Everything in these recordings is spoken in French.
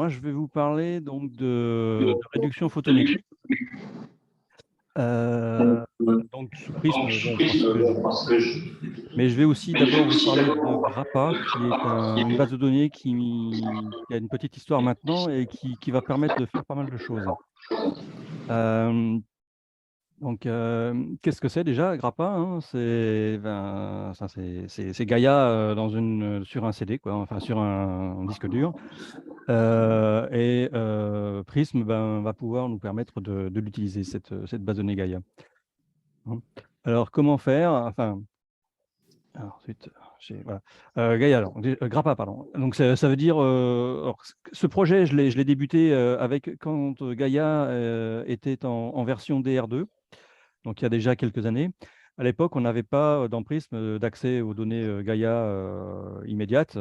moi, je vais vous parler donc de réduction photométrique. Euh, donc, sous prisme, bon, mais je vais aussi d'abord vous parler de Grappa, qui est une base de données qui a une petite histoire maintenant et qui va permettre de faire pas mal de choses. Euh, Donc, qu'est-ce que c'est déjà, Grappa, hein? C'est Gaia sur un CD, quoi, enfin sur un disque dur. Prism va pouvoir nous permettre de l'utiliser, cette base de données Gaia. Hein. Alors, comment faire? Alors, ensuite, voilà. Gaia, alors, Grappa, pardon. Donc, ça veut dire, alors, ce projet, je l'ai débuté quand Gaia était en version DR2. Donc il y a déjà quelques années. À l'époque, on n'avait pas dans Prism d'accès aux données Gaia immédiates.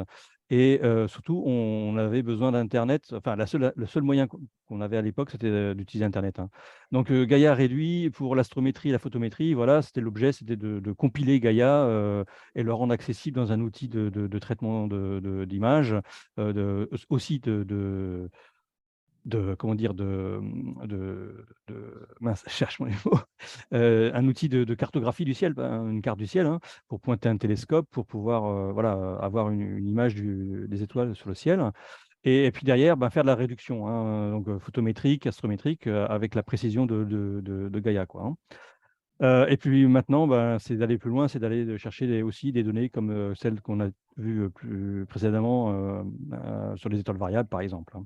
Et surtout, on avait besoin d'Internet. Enfin, le seul moyen qu'on avait à l'époque, c'était d'utiliser Internet. Hein. Donc Gaia réduit pour l'astrométrie et la photométrie. Voilà, c'était l'objet, c'était de compiler Gaia et le rendre accessible dans un outil de traitement d'images, aussi comment dire, mince, je cherche mon mot, un outil de cartographie du ciel, une carte du ciel, hein, pour pointer un télescope, pour pouvoir voilà, avoir une image des étoiles sur le ciel. Et puis derrière, faire de la réduction, hein, donc photométrique, astrométrique, avec la précision de Gaia, quoi. Hein. Et puis maintenant, c'est d'aller plus loin, c'est d'aller chercher aussi des données comme celles qu'on a vues plus précédemment sur les étoiles variables, par exemple. Hein.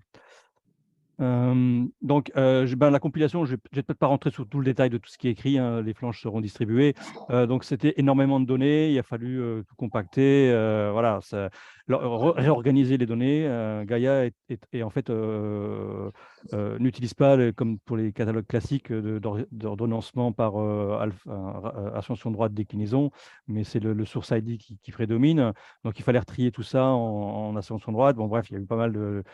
La compilation, je ne vais peut-être pas rentrer sur tout le détail de tout ce qui est écrit, hein, les flanches seront distribuées. Donc, c'était énormément de données, il a fallu tout compacter, voilà, réorganiser les données. Gaia en fait, n'utilise pas, comme pour les catalogues classiques, d'ordonnancement par ascension droite déclinaison, mais c'est le source ID qui prédomine. Donc, il fallait retrier tout ça en ascension droite. Bon, bref, il y a eu pas mal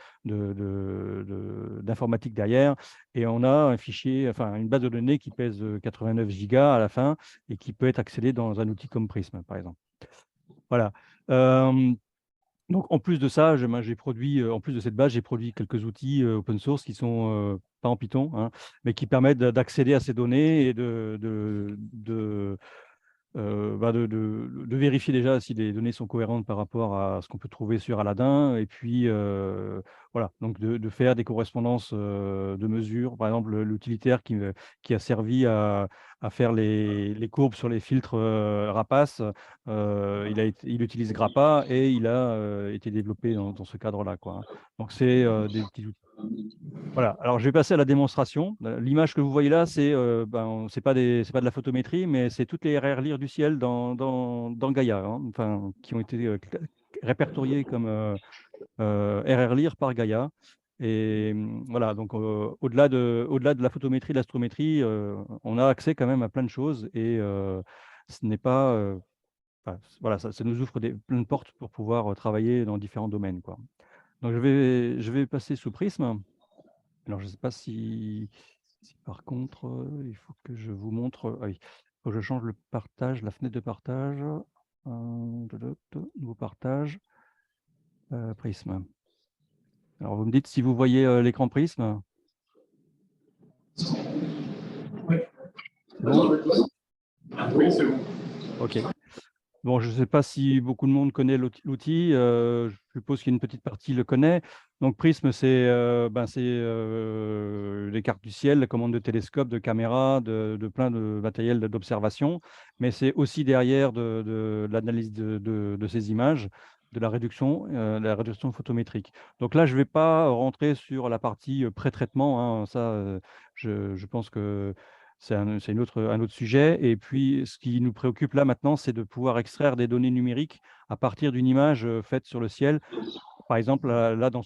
d'informatique derrière. Et on a un fichier, enfin une base de données qui pèse 89 gigas à la fin et qui peut être accédée dans un outil comme Prism, par exemple. Voilà. Donc, en plus de ça, j'ai produit, en plus de cette base, j'ai produit quelques outils open source qui sont pas en Python, hein, mais qui permettent d'accéder à ces données et de vérifier déjà si les données sont cohérentes par rapport à ce qu'on peut trouver sur Aladdin, et puis voilà, donc de faire des correspondances de mesures. Par exemple, l'utilitaire qui a servi à faire les courbes sur les filtres rapaces, il utilise Grappa et il a été développé dans ce cadre-là, quoi. Hein. Donc, c'est des petits outils. Voilà, alors je vais passer à la démonstration. L'image que vous voyez là, c'est pas de la photométrie, mais c'est toutes les RR-lire du ciel dans Gaia, hein, enfin, qui ont été répertoriées comme RR-lire par Gaia. Et voilà, donc au-delà de la photométrie, de l'astrométrie, on a accès quand même à plein de choses et ce n'est pas. Voilà, ça nous ouvre plein de portes pour pouvoir travailler dans différents domaines, quoi. Donc je vais passer sous Prisme. Alors, je ne sais pas si par contre, il faut que je vous montre. Ah oui, il faut que je change le partage, la fenêtre de partage. Nouveau partage, Prisme. Alors, vous me dites si vous voyez l'écran Prisme. Oui. C'est bon? Oui, c'est bon. OK. Bon, je ne sais pas si beaucoup de monde connaît l'outil. Je suppose qu'une petite partie le connaît. Donc, Prism, c'est les cartes du ciel, la commande de télescope, de caméra, de plein de matériel d'observation. Mais c'est aussi derrière de l'analyse de ces images, de la réduction photométrique. Donc là, je ne vais pas rentrer sur la partie pré-traitement. Hein. Ça, je pense que c'est un autre sujet. Et puis, ce qui nous préoccupe là maintenant, c'est de pouvoir extraire des données numériques à partir d'une image faite sur le ciel. Par exemple, là dans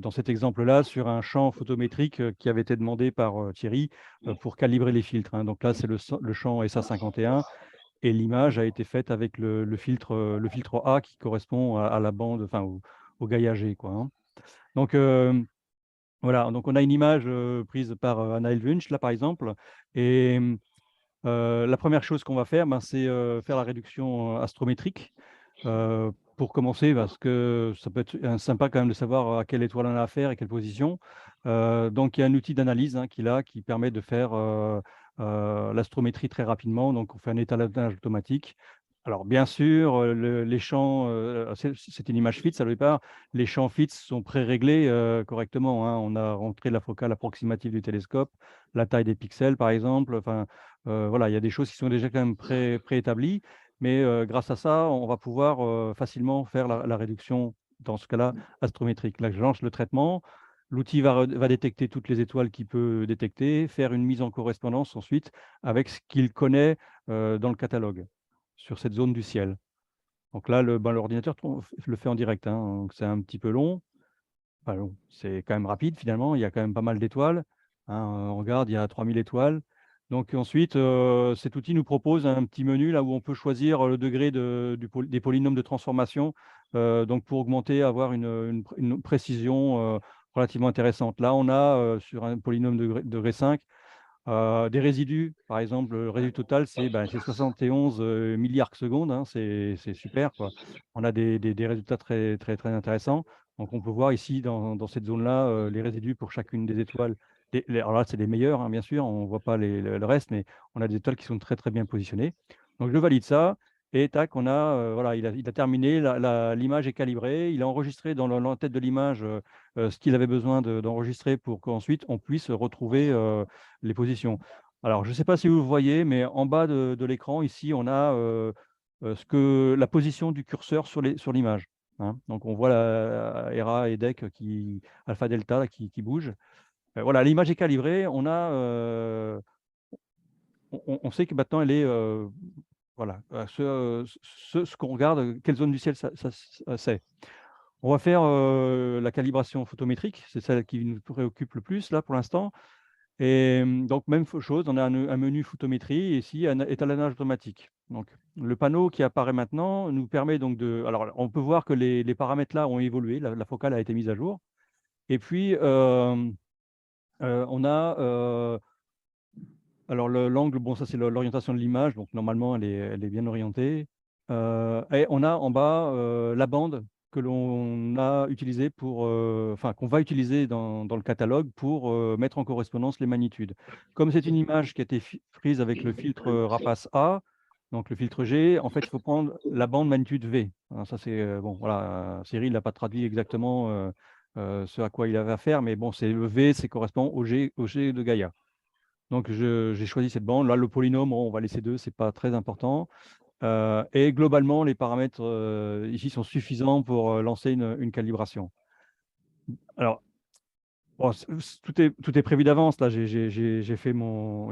dans cet exemple-là, sur un champ photométrique qui avait été demandé par Thierry pour calibrer les filtres. Hein. Donc là, c'est le champ SA51 et l'image a été faite avec le filtre A qui correspond à la bande, enfin au Gaia G, quoi. Hein. Donc, voilà, donc on a une image prise par Anaël Wunsch, là par exemple, et la première chose qu'on va faire, c'est faire la réduction astrométrique pour commencer, parce que ça peut être sympa quand même de savoir à quelle étoile on a affaire et quelle position. Donc, il y a un outil d'analyse qui permet de faire l'astrométrie très rapidement. Donc, on fait un étalonnage automatique. Alors, bien sûr, les champs, c'est une image fixe, ça ne veut pas. Les champs fixes sont pré-réglés correctement, hein. On a rentré la focale approximative du télescope, la taille des pixels, par exemple. Enfin, voilà, il y a des choses qui sont déjà quand même préétablies. Mais grâce à ça, on va pouvoir facilement faire la réduction, dans ce cas-là, astrométrique. Là, je lance le traitement. L'outil va détecter toutes les étoiles qu'il peut détecter, faire une mise en correspondance ensuite avec ce qu'il connaît dans le catalogue, sur cette zone du ciel. Donc là, l'ordinateur le fait en direct, hein, donc c'est un petit peu long. Enfin long, c'est quand même rapide finalement, il y a quand même pas mal d'étoiles, hein, on regarde, il y a 3000 étoiles. Donc ensuite, cet outil nous propose un petit menu là où on peut choisir le degré des polynômes de transformation, donc pour augmenter, avoir une précision relativement intéressante. Là, on a sur un polynôme degré 5, des résidus. Par exemple, le résidu total, c'est 71 milliards secondes, hein, c'est super, quoi. On a des résultats très, très, très intéressants. Donc, on peut voir ici, dans cette zone-là, les résidus pour chacune des étoiles. Alors là, c'est les meilleurs, hein, bien sûr, on ne voit pas le reste, mais on a des étoiles qui sont très, très bien positionnées. Donc, je valide ça. Et tac, voilà, il a terminé, l'image est calibrée, il a enregistré dans l'entête de l'image ce qu'il avait besoin d'enregistrer pour qu'ensuite on puisse retrouver les positions. Alors, je ne sais pas si vous voyez, mais en bas de l'écran, ici, on a la position du curseur sur l'image, hein. Donc, on voit la ERA et DEC alpha delta là, qui bougent. Voilà, l'image est calibrée. On sait que maintenant, elle est voilà, ce qu'on regarde, quelle zone du ciel c'est. On va faire la calibration photométrique, c'est celle qui nous préoccupe le plus là pour l'instant. Et donc, même chose, on a un menu photométrie et ici un étalonnage automatique. Donc, le panneau qui apparaît maintenant nous permet donc de. Alors, on peut voir que les paramètres là ont évolué, la focale a été mise à jour. Et puis, on a. Alors, l'angle, bon, ça c'est l'orientation de l'image, donc normalement elle est bien orientée. Et on a en bas la bande que l'on a utilisée enfin qu'on va utiliser dans le catalogue pour mettre en correspondance les magnitudes. Comme c'est une image qui a été prise avec le filtre Rapace A, donc le filtre G, en fait il faut prendre la bande magnitude V, hein. Ça c'est bon, voilà, Cyril n'a pas traduit exactement ce à quoi il avait à faire, mais bon, c'est le V, c'est correspond au G de Gaïa. Donc, j'ai choisi cette bande. Là, le polynôme, on va laisser 2, ce n'est pas très important. Et globalement, les paramètres ici sont suffisants pour lancer une calibration. Alors, bon, tout est prévu d'avance. Là, j'ai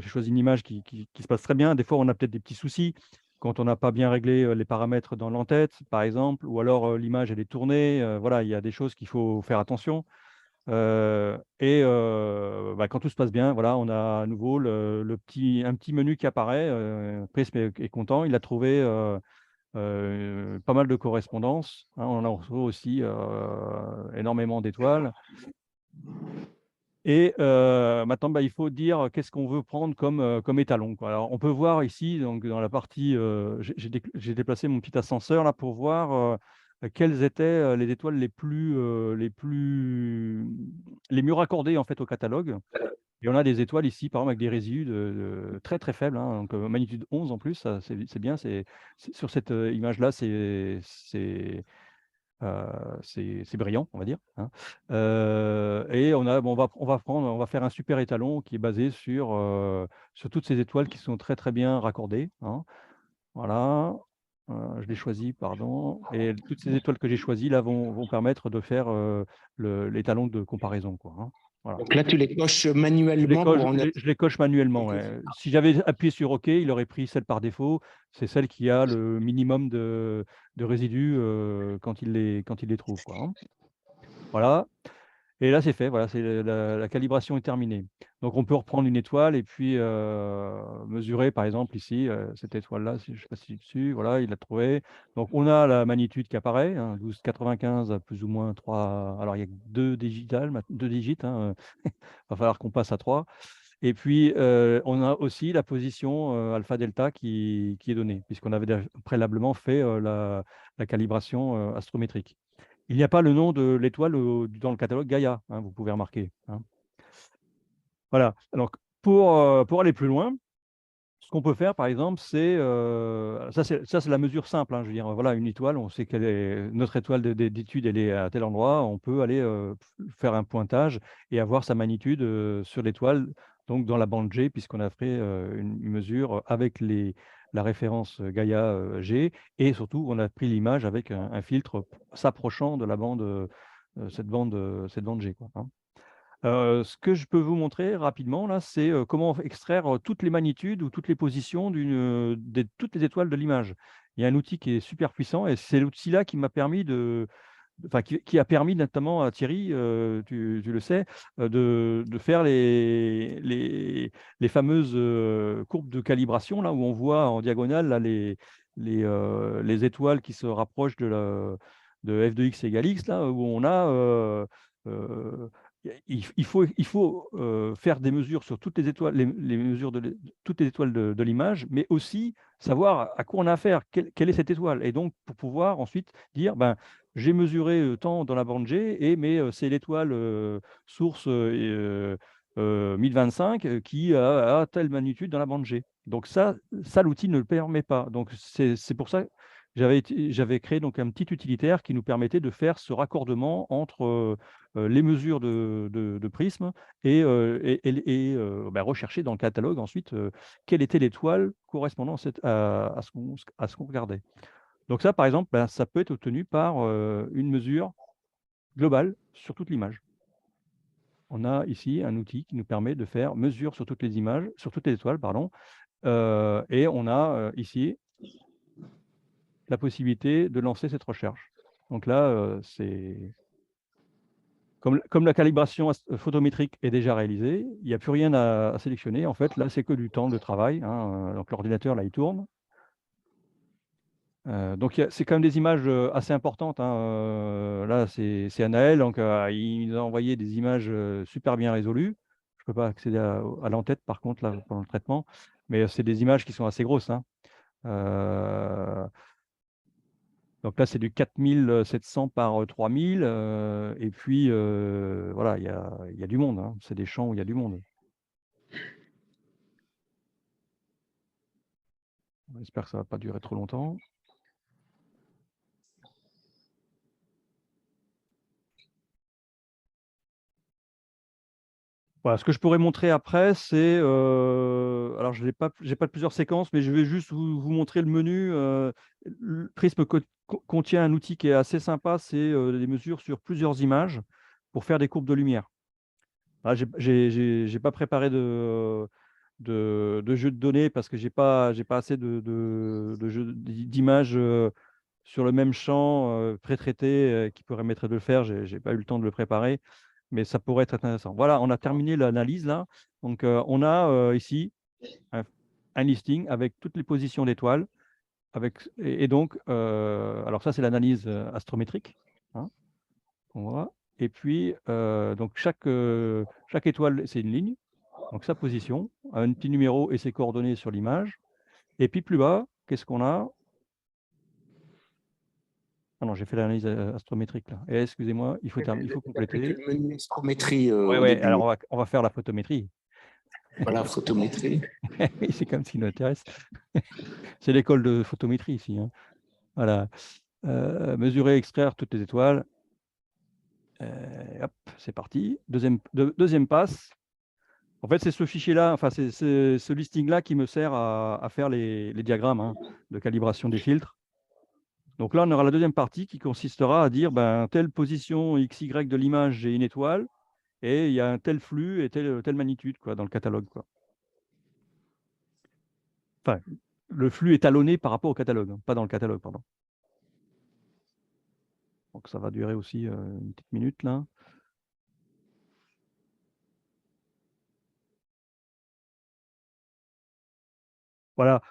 choisi une image qui se passe très bien. Des fois, on a peut-être des petits soucis quand on n'a pas bien réglé les paramètres dans l'entête, par exemple, ou alors l'image, elle est tournée. Voilà, il y a des choses qu'il faut faire attention. Quand tout se passe bien, voilà, on a à nouveau un petit menu qui apparaît. Prism est content, il a trouvé pas mal de correspondances, hein. On en retrouve aussi énormément d'étoiles. Et maintenant, il faut dire qu'est-ce qu'on veut prendre comme étalon, quoi. Alors, on peut voir ici, donc, dans la partie, j'ai déplacé mon petit ascenseur là pour voir quelles étaient les étoiles les mieux raccordées en fait au catalogue. Et on a des étoiles ici, par exemple, avec des résidus très très faibles, hein, donc magnitude 11 en plus, c'est bien. Sur cette image-là, c'est brillant, on va dire, hein. Et on va faire un super étalon qui est basé sur toutes ces étoiles qui sont très très bien raccordées, hein. Voilà, je l'ai choisi, pardon. Et toutes ces étoiles que j'ai choisies là vont permettre de faire l'étalon de comparaison, quoi, hein. Voilà. Donc là, tu les coches manuellement pour en Je les coche manuellement, ouais. Si j'avais appuyé sur OK, il aurait pris celle par défaut. C'est celle qui a le minimum de résidus quand il les trouve, quoi, hein. Voilà. Et là, c'est fait. Voilà, la calibration est terminée. Donc, on peut reprendre une étoile et puis mesurer, par exemple, ici, cette étoile-là, je ne sais pas si dessus, voilà, il l'a trouvé. Donc, on a la magnitude qui apparaît, hein, 12,95 à plus ou moins 3. Alors, il y a que deux digits, hein, va falloir qu'on passe à 3. Et puis, on a aussi la position alpha-delta qui est donnée, puisqu'on avait préalablement fait la calibration astrométrique. Il n'y a pas le nom de l'étoile dans le catalogue Gaïa, hein, vous pouvez remarquer. Hein. Voilà. Alors, pour aller plus loin, ce qu'on peut faire, par exemple, c'est ça, c'est la mesure simple. Hein, je veux dire, voilà, une étoile, on sait quelle est notre étoile d'étude, elle est à tel endroit. On peut aller faire un pointage et avoir sa magnitude sur l'étoile, donc dans la bande G, puisqu'on a fait une mesure avec la référence Gaïa G, et surtout, on a pris l'image avec un filtre s'approchant de la bande, cette bande G. Quoi, hein. Ce que je peux vous montrer rapidement là, c'est comment extraire toutes les magnitudes ou toutes les positions toutes les étoiles de l'image. Il y a un outil qui est super puissant et c'est l'outil-là qui m'a permis enfin, qui a permis notamment à Thierry, tu le sais, de faire les fameuses courbes de calibration là où on voit en diagonale là, les étoiles qui se rapprochent de f de x égale x là où on a euh, il faut faire des mesures sur toutes les étoiles, les mesures toutes les étoiles de l'image, mais aussi savoir à quoi on a affaire, quelle est cette étoile. Et donc, pour pouvoir ensuite dire, ben, j'ai mesuré tant dans la bande G, mais c'est l'étoile source 1025 qui a telle magnitude dans la bande G. Donc ça l'outil ne le permet pas. Donc c'est pour ça que j'avais créé donc un petit utilitaire qui nous permettait de faire ce raccordement entre les mesures de prisme et ben, rechercher dans le catalogue ensuite quelle était l'étoile correspondant à ce qu'on regardait. Donc ça, par exemple, ben, ça peut être obtenu par une mesure globale sur toute l'image. On a ici un outil qui nous permet de faire mesure sur toutes les images, sur toutes les étoiles, pardon, et on a ici la possibilité de lancer cette recherche. Donc là, c'est comme la calibration photométrique est déjà réalisée, il n'y a plus rien à sélectionner. En fait, là, c'est que du temps de travail. Hein, donc l'ordinateur, là, il tourne. Donc c'est quand même des images assez importantes. Hein, là, c'est Anaël, donc il nous a envoyé des images super bien résolues. Je ne peux pas accéder à l'entête, par contre, là, pendant le traitement, mais c'est des images qui sont assez grosses. Hein. Donc là, c'est du 4700 par 3000. Et puis, voilà, il y a du monde. Hein. C'est des champs où il y a du monde. J'espère que ça ne va pas durer trop longtemps. Voilà, ce que je pourrais montrer après, c'est... alors, je n'ai pas plusieurs séquences, mais je vais juste vous montrer le menu. Le Prism contient un outil qui est assez sympa, c'est des mesures sur plusieurs images pour faire des courbes de lumière. Je n'ai pas préparé de jeu de données parce que j'ai pas assez d'images sur le même champ pré-traité qui permettrait de le faire. J'ai pas eu le temps de le préparer, mais ça pourrait être intéressant. Voilà, on a terminé l'analyse là. Donc, on a ici un listing avec toutes les positions d'étoiles. Et donc, alors ça, c'est l'analyse astrométrique. Hein, on voit. Et puis, donc chaque étoile, c'est une ligne. Donc, sa position, un petit numéro et ses coordonnées sur l'image. Et puis, plus bas, qu'est-ce qu'on a? Ah non, j'ai fait l'analyse astrométrique là. Et excusez-moi, il faut compléter. Le menu astrométrie Oui, au ouais, début. alors on va faire la photométrie. Voilà, photométrie. Oui, c'est comme ce qui nous intéresse. C'est l'école de photométrie ici. Hein. Voilà. Mesurer, extraire toutes les étoiles. Hop, c'est parti. Deuxième passe. En fait, c'est ce fichier-là, enfin, c'est ce listing-là qui me sert à faire les diagrammes hein, de calibration des filtres. Donc là, on aura la deuxième partie qui consistera à dire, ben, telle position XY de l'image, j'ai une étoile, et il y a un tel flux et telle magnitude quoi, dans le catalogue. Quoi. Enfin, le flux est talonné par rapport au catalogue, hein, pas dans le catalogue, pardon. Donc ça va durer aussi une petite minute là. Voilà.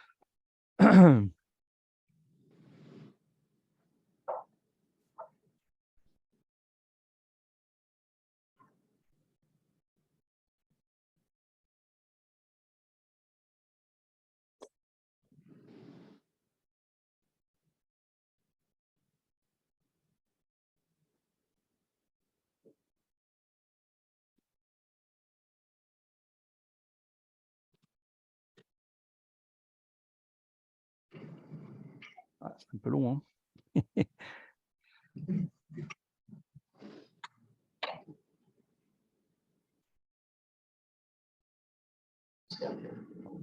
Ah, c'est un peu long, hein.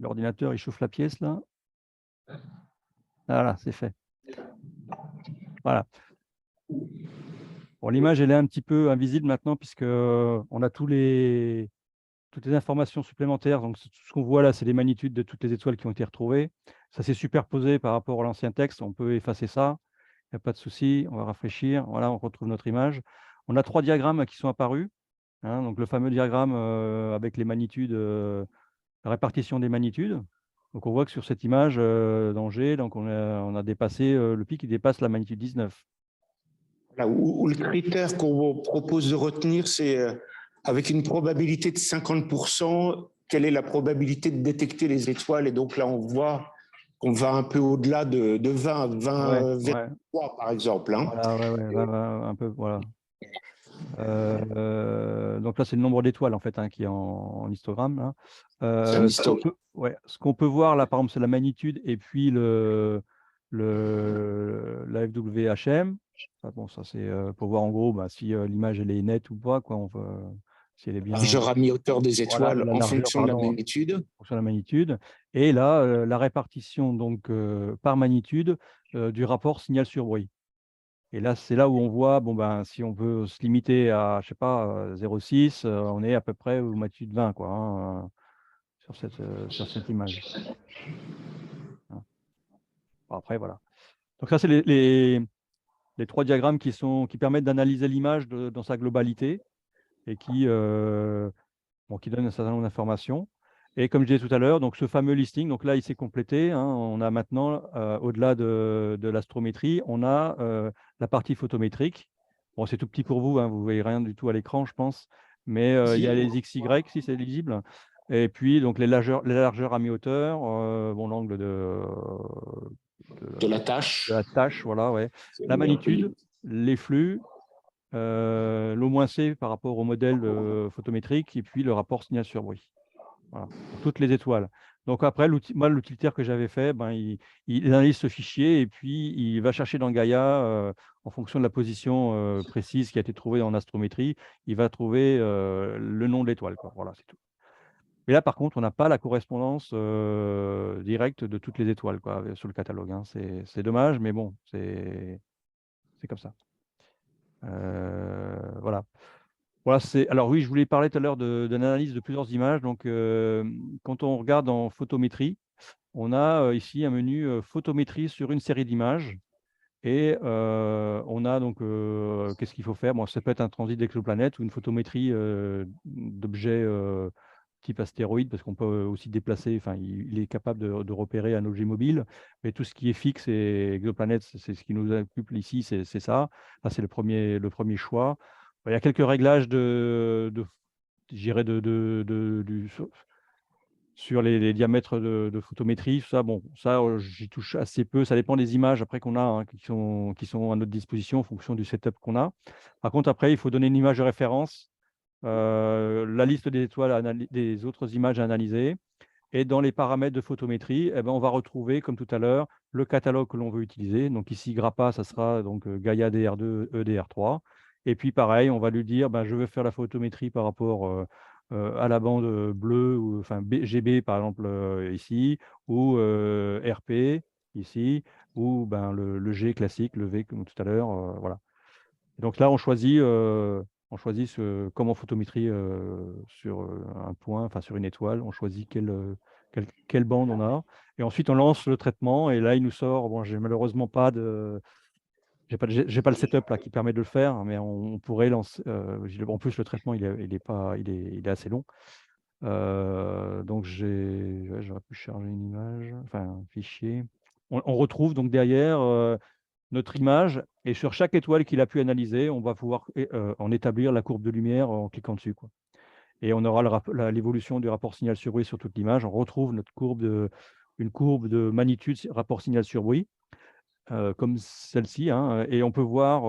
L'ordinateur, il chauffe la pièce, là. Voilà, c'est fait. Voilà. Bon, l'image, elle est un petit peu invisible maintenant, puisque on a toutes les informations supplémentaires. Donc, tout ce qu'on voit là, c'est les magnitudes de toutes les étoiles qui ont été retrouvées. Ça s'est superposé par rapport à l'ancien texte. On peut effacer ça. Il n'y a pas de souci. On va rafraîchir. Voilà, on retrouve notre image. On a 3 diagrammes qui sont apparus. Hein, donc, le fameux diagramme avec les magnitudes, la répartition des magnitudes. Donc, on voit que sur cette image d'Angers, donc on a dépassé le pic qui dépasse la magnitude 19. Là, où le critère qu'on vous propose de retenir, c'est avec une probabilité de 50%, quelle est la probabilité de détecter les étoiles? Et donc là, on voit qu'on va un peu au-delà de 20, Ouais, 20 vers ouais. 3, par exemple. Hein. Voilà, ouais, un peu, voilà. Donc là, c'est le nombre d'étoiles en fait qui est en histogramme. Là. C'est un historique. Ce qu'on peut voir là, par exemple, c'est la magnitude et puis la FWHM. Bon, ça c'est pour voir en gros si l'image elle est nette ou pas, quoi. Si elle est bien. Largeur à mi-hauteur des Voilà, étoiles la en largeur, fonction de la pardon, magnitude. sur la magnitude. Et là, la répartition donc par magnitude du rapport signal sur bruit. Et là, c'est là où on voit, bon ben, si on veut se limiter à, je sais pas, 0,6, on est à peu près au magnitude 20, quoi, hein, sur cette image. Hein. Bon, après, voilà. Donc ça, c'est les 3 diagrammes qui permettent d'analyser l'image dans sa globalité et qui donnent un certain nombre d'informations. Et comme je disais tout à l'heure, donc ce fameux listing, donc là, il s'est complété. Hein, on a maintenant, au-delà de l'astrométrie, on a la partie photométrique. Bon, c'est tout petit pour vous, hein, vous ne voyez rien du tout à l'écran, je pense. Mais il y a les XY, si c'est lisible. Et puis, donc, les largeurs à mi-hauteur, bon, l'angle De la de la tâche. tâche, voilà, ouais. La magnitude, les flux, l'O-C par rapport au modèle photométrique, et puis le rapport signal sur bruit. Voilà, pour toutes les étoiles. Donc après, moi, l'utilitaire que j'avais fait, ben, il analyse ce fichier et puis il va chercher dans Gaia, en fonction de la position précise qui a été trouvée en astrométrie, il va trouver le nom de l'étoile, quoi. Voilà, c'est tout. Mais là, par contre, on n'a pas la correspondance directe de toutes les étoiles, quoi, sur le catalogue. Hein. C'est dommage, mais bon, c'est comme ça. Voilà. Voilà, alors oui, je voulais parler tout à l'heure d'une analyse de plusieurs images. Donc, quand on regarde en photométrie, on a ici un menu photométrie sur une série d'images. Et on a donc, qu'est-ce qu'il faut faire? Bon, ça peut être un transit d'exoplanète ou une photométrie d'objets type astéroïde, parce qu'on peut aussi déplacer, enfin, il est capable de repérer un objet mobile. Mais tout ce qui est fixe et exoplanète, c'est ce qui nous occupe ici, c'est ça. Là, c'est le premier choix. Il y a quelques réglages je dirais sur les diamètres de photométrie. Ça, bon, ça, j'y touche assez peu. Ça dépend des images après qu'on a, hein, qui sont à notre disposition en fonction du setup qu'on a. Par contre, après, il faut donner une image de référence, la liste des étoiles, des autres images à analyser. Et dans les paramètres de photométrie, eh ben, on va retrouver, comme tout à l'heure, le catalogue que l'on veut utiliser. Donc ici, Grappa, ça sera donc Gaia DR2, EDR3. Et puis pareil, on va lui dire, ben, je veux faire la photométrie par rapport à la bande bleue, ou enfin GB par exemple ici, ou RP ici, ou ben, le G classique, le V comme tout à l'heure. Voilà. Et donc là, on choisit comme en photométrie sur un point, enfin sur une étoile, on choisit quelle bande on a. Et ensuite, on lance le traitement. Et là, il nous sort, bon, j'ai malheureusement j'ai pas le setup là qui permet de le faire, mais on pourrait lancer. En plus, le traitement, il est assez long. Donc, j'aurais pu charger une image, enfin un fichier. On retrouve donc derrière notre image, et sur chaque étoile qu'il a pu analyser, on va pouvoir en établir la courbe de lumière en cliquant dessus, quoi. Et on aura l'évolution du rapport signal sur bruit sur toute l'image. On retrouve une courbe de magnitude rapport signal sur bruit, comme celle-ci, hein, et on peut voir,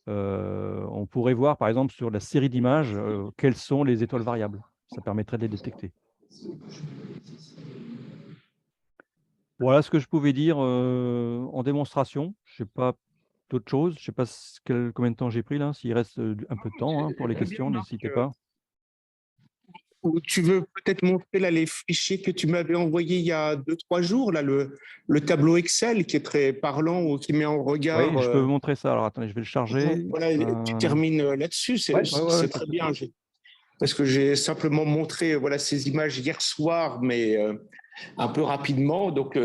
on pourrait voir par exemple sur la série d'images quelles sont les étoiles variables. Ça permettrait de les détecter. Voilà ce que je pouvais dire en démonstration. Je sais pas d'autres choses. Je sais pas combien de temps j'ai pris là. S'il reste un peu de temps hein, pour les Très bien, questions, Marc. n'hésitez pas. Ou tu veux peut-être montrer là, les fichiers que tu m'avais envoyés il y a 2, 3 jours, là, le tableau Excel qui est très parlant ou qui met en regard. Oui, je peux vous montrer ça. Alors attendez, je vais le charger. Voilà, tu termines là-dessus, Ouais, ouais, ouais, c'est pas de très souci. bien. Parce que j'ai simplement montré voilà, ces images hier soir, mais un peu rapidement. Donc,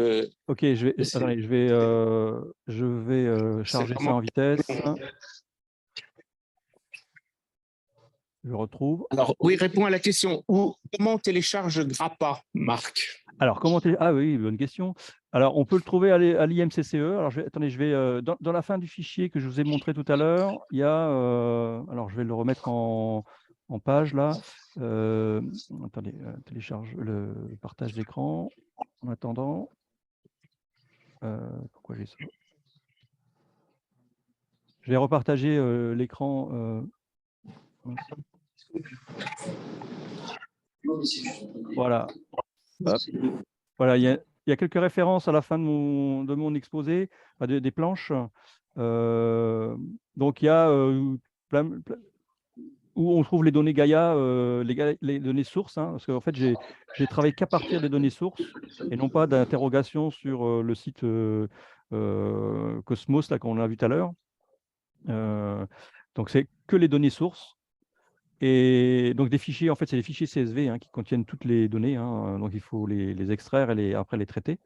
Ok, attendez, je vais c'est charger ça vraiment. en vitesse. Je retrouve. Alors, oui, réponds à la question. Comment on télécharge Grappa, Marc? Alors, Ah oui, bonne question. Alors, on peut le trouver à l'IMCCE. Alors, attendez, je vais dans la fin du fichier que je vous ai montré tout à l'heure, il y a. Alors, je vais le remettre en page là. Attendez, télécharge le partage d'écran. En attendant, pourquoi j'ai ça? Je vais repartager l'écran. Voilà. Hop. Voilà, il y a quelques références à la fin de mon exposé, des planches. Donc, il y a où on trouve les données Gaia, les données sources, hein, parce qu'en fait, j'ai travaillé qu'à partir des données sources et non pas d'interrogations sur le site Cosmos, là, qu'on a vu tout à l'heure. Donc, c'est que les données sources. Et donc, des fichiers, en fait, c'est des fichiers CSV hein, qui contiennent toutes les données. Hein, donc, il faut les extraire et après les traiter.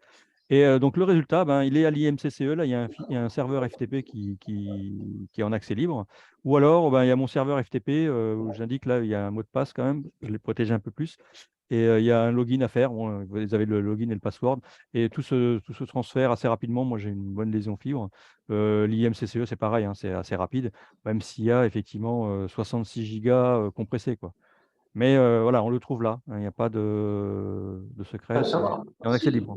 Et donc, le résultat, ben, il est à l'IMCCE. Là, il y a un serveur FTP qui est en accès libre. Ou alors, ben, il y a mon serveur FTP où j'indique là, il y a un mot de passe quand même. Je l'ai protégé un peu plus. Et il y a un login à faire. Bon, vous avez le login et le password. Et tout se transfère assez rapidement. Moi, j'ai une bonne liaison fibre. L'IMCCE, c'est pareil, hein, c'est assez rapide, même s'il y a effectivement 66 gigas compressés, quoi. Mais voilà, on le trouve là. Hein, il n'y a pas de secret. Ça C'est va. en accès libre.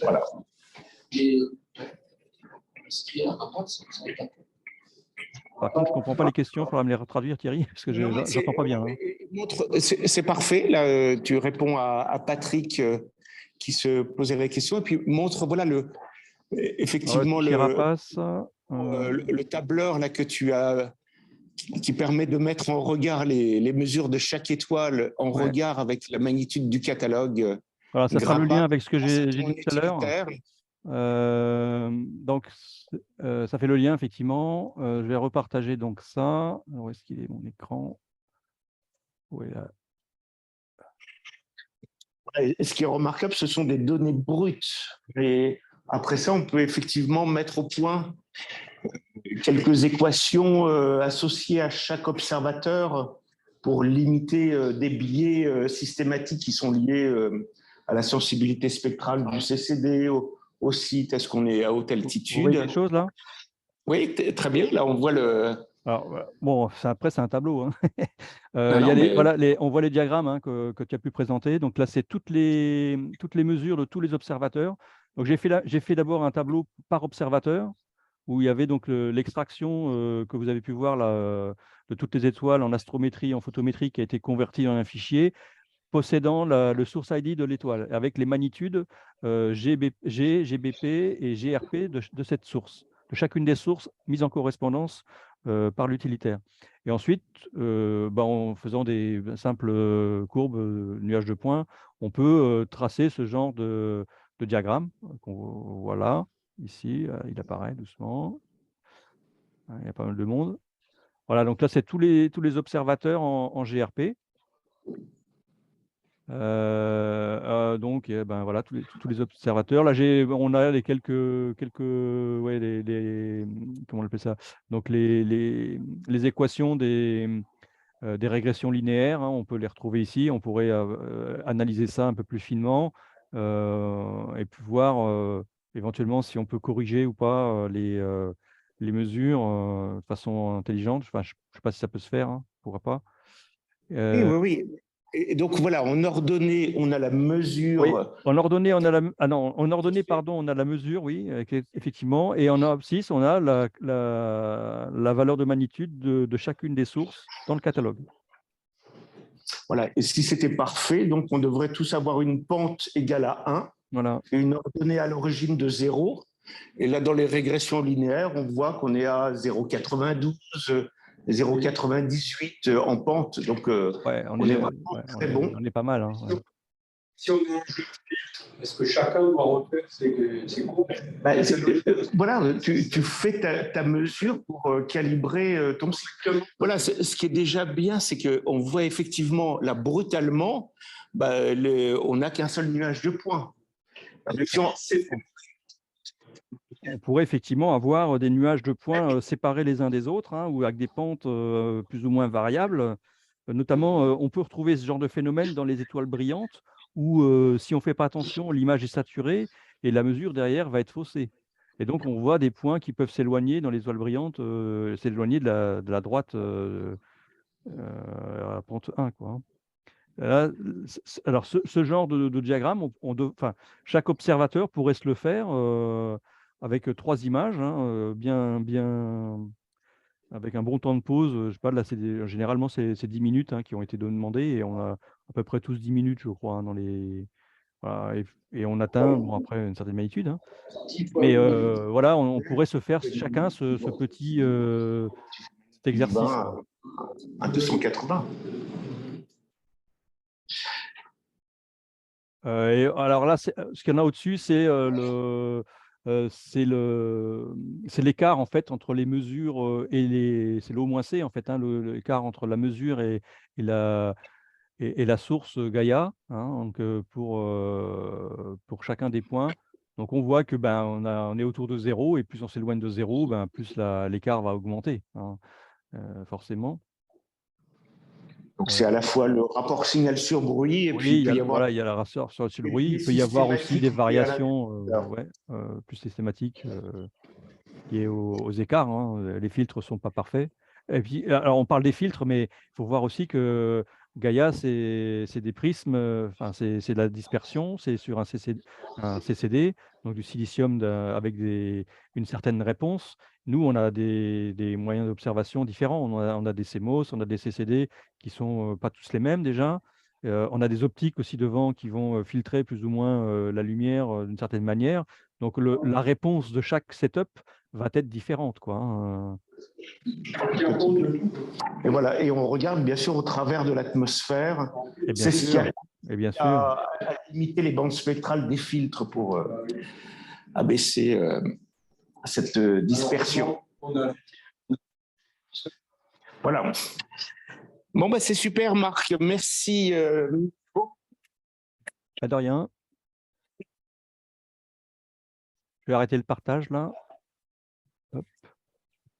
Voilà. Par contre, je ne comprends pas les questions. Il faudra me les retraduire, Thierry, parce que je Non, mais n'entends pas bien. Hein. c'est parfait. Là, tu réponds à Patrick qui se posait la question. Et puis montre, voilà, Alors, le effectivement, fichier rapace. le tableur là, que tu as, qui permet de mettre en regard les mesures de chaque étoile en Ouais. regard avec la magnitude du catalogue. Voilà, ça sera le lien avec ce que j'ai dit tout à l'heure. Utilitaire. Donc, ça fait le lien, effectivement. Je vais repartager donc ça. Où est-ce qu'il est, mon écran? Ouais, là. Et ce qui est remarquable, ce sont des données brutes. Et après ça, on peut effectivement mettre au point quelques équations associées à chaque observateur pour limiter des biais systématiques qui sont liés à la sensibilité spectrale du CCD, au site, est-ce qu'on est à haute Vous voyez altitude. des choses là? Oui, très bien. Là, on voit le. Alors, bon, après, c'est un tableau. Hein. Non, Il y non, a mais voilà, on voit les diagrammes hein, que tu as pu présenter. Donc là, c'est toutes les mesures de tous les observateurs. Donc j'ai fait d'abord un tableau par observateur où il y avait donc l'extraction que vous avez pu voir là, de toutes les étoiles en astrométrie, en photométrie, qui a été convertie dans un fichier possédant le source ID de l'étoile, avec les magnitudes G, GBP et GRP de cette source, de chacune des sources mises en correspondance par l'utilitaire. Et ensuite, en faisant des simples courbes, nuages de points, on peut tracer ce genre de diagramme. Voilà, ici, il apparaît doucement. Il y a pas mal de monde. Voilà, donc là, c'est tous les observateurs en GRP. Donc, ben voilà, tous les observateurs. Là, on a ouais, comment on appelle ça? Donc, les équations des régressions linéaires, hein, on peut les retrouver ici. On pourrait analyser ça un peu plus finement et puis voir éventuellement si on peut corriger ou pas les mesures de façon intelligente. Enfin, je ne sais pas si ça peut se faire, hein, pourra pas. oui, oui, oui. Et donc voilà, en ordonnée, on a la Oui, mesure. en ordonnée, en ordonnée, pardon, on a la mesure, oui, effectivement, et en abscisse, on a la valeur de magnitude de chacune des sources dans le catalogue. Voilà. Et si c'était parfait, donc on devrait tous avoir une pente égale à 1 Voilà. et une ordonnée à l'origine de 0. Et là, dans les régressions linéaires, on voit qu'on est à 0,92, 0,98 en pente. Donc, Ouais, on est vraiment très bon. on est pas mal. Hein, ouais. Si on a un jeu de filtres, est-ce que chacun doit refaire ses courbes? Voilà, tu fais ta mesure pour calibrer ton cycle. Voilà, ce qui est déjà bien, c'est qu'on voit effectivement, là, brutalement, on n'a qu'un seul nuage de points. On pourrait effectivement avoir des nuages de points séparés les uns des autres, hein, ou avec des pentes plus ou moins variables. Notamment, on peut retrouver ce genre de phénomène dans les étoiles brillantes, où si on ne fait pas attention, l'image est saturée et la mesure derrière va être faussée. Et donc, on voit des points qui peuvent s'éloigner dans les étoiles brillantes, s'éloigner de la droite à la pente 1, quoi, hein. Là, alors, ce genre de diagramme, enfin, chaque observateur pourrait se le faire avec 3 images, hein, avec un bon temps de pause. Je sais pas, là, généralement, c'est 10 minutes qui ont été demandées et on a à peu près tous 10 minutes, je crois, dans les. Voilà, et on atteint, bon, après une certaine magnitude, hein. Mais voilà, on pourrait se faire chacun ce petit cet exercice. À 280. Et alors là, ce qu'il y en a au-dessus, c'est l'écart en fait entre les mesures et c'est le O-C en fait, hein, l'écart entre la mesure et la source Gaïa, hein, donc pour chacun des points. Donc on voit que on est autour de 0 et plus on s'éloigne de 0, plus l'écart va augmenter, hein, forcément. Donc, c'est à la fois le rapport signal sur bruit et puis Oui, il peut y avoir. voilà, il y a la rassure sur le bruit. Il peut y avoir aussi des variations plus systématiques liées aux écarts, hein. Les filtres ne sont pas parfaits. Et puis, alors on parle des filtres, mais il faut voir aussi que Gaïa, c'est des prismes, enfin, c'est de la dispersion, c'est sur un CCD, donc du silicium avec une certaine réponse. Nous, on a des moyens d'observation différents. On a des CMOS, on a des CCD qui ne sont pas tous les mêmes déjà. On a des optiques aussi devant qui vont filtrer plus ou moins la lumière d'une certaine manière. Donc, la réponse de chaque setup va être différente, quoi, hein. Et voilà, et on regarde bien sûr au travers de l'atmosphère. C'est ce qui a bien sûr. à limiter les bandes spectrales des filtres pour abaisser cette dispersion. Voilà. Bon, c'est super, Marc. Merci. Pas de rien. Je vais arrêter le partage là. Hop.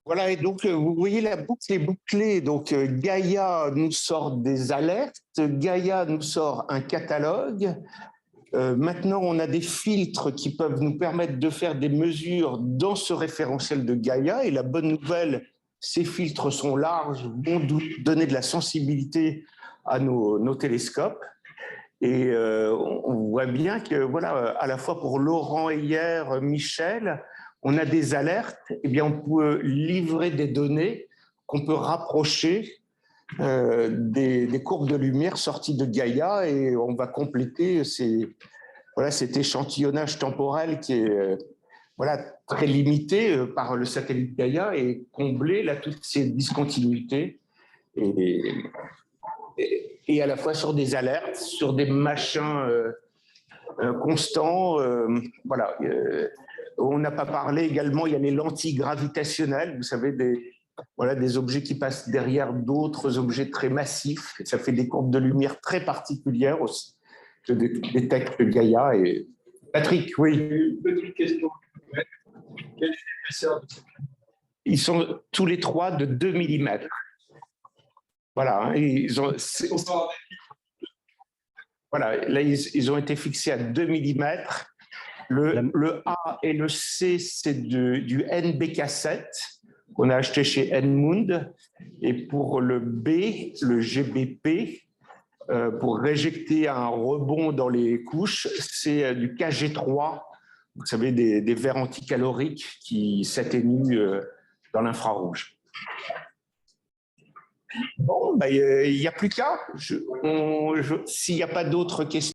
Voilà, et donc vous voyez la boucle est bouclée. Donc Gaïa nous sort des alertes, Gaïa nous sort un catalogue. Maintenant, on a des filtres qui peuvent nous permettre de faire des mesures dans ce référentiel de Gaïa. Et la bonne nouvelle, ces filtres sont larges, vont donner de la sensibilité à nos télescopes. Et on voit bien que, voilà, à la fois pour Laurent et hier, Michel, on a des alertes. Eh bien, on peut livrer des données qu'on peut rapprocher des courbes de lumière sorties de Gaïa et on va compléter cet échantillonnage temporel qui est très limité par le satellite Gaïa et combler toutes ces discontinuités et à la fois sur des alertes, sur des machins constants. On n'a pas parlé également, il y a les lentilles gravitationnelles, vous savez, des objets qui passent derrière d'autres objets très massifs. Ça fait des courbes de lumière très particulières aussi que détecte Gaïa. Et Patrick, oui. Une petite question. Quelle est l'épaisseur de ces lumières ? Ils sont tous les trois de 2 mm. Voilà. Voilà, là, ils ont été fixés à 2 mm. Le A et le C, c'est du NBK7 qu'on a acheté chez Enmund. Et pour le B, le GBP, pour réjecter un rebond dans les couches, c'est du KG3, vous savez, des verres anticaloriques qui s'atténuent dans l'infrarouge. Bon, il n'y a plus qu'à. S'il n'y a pas d'autres questions.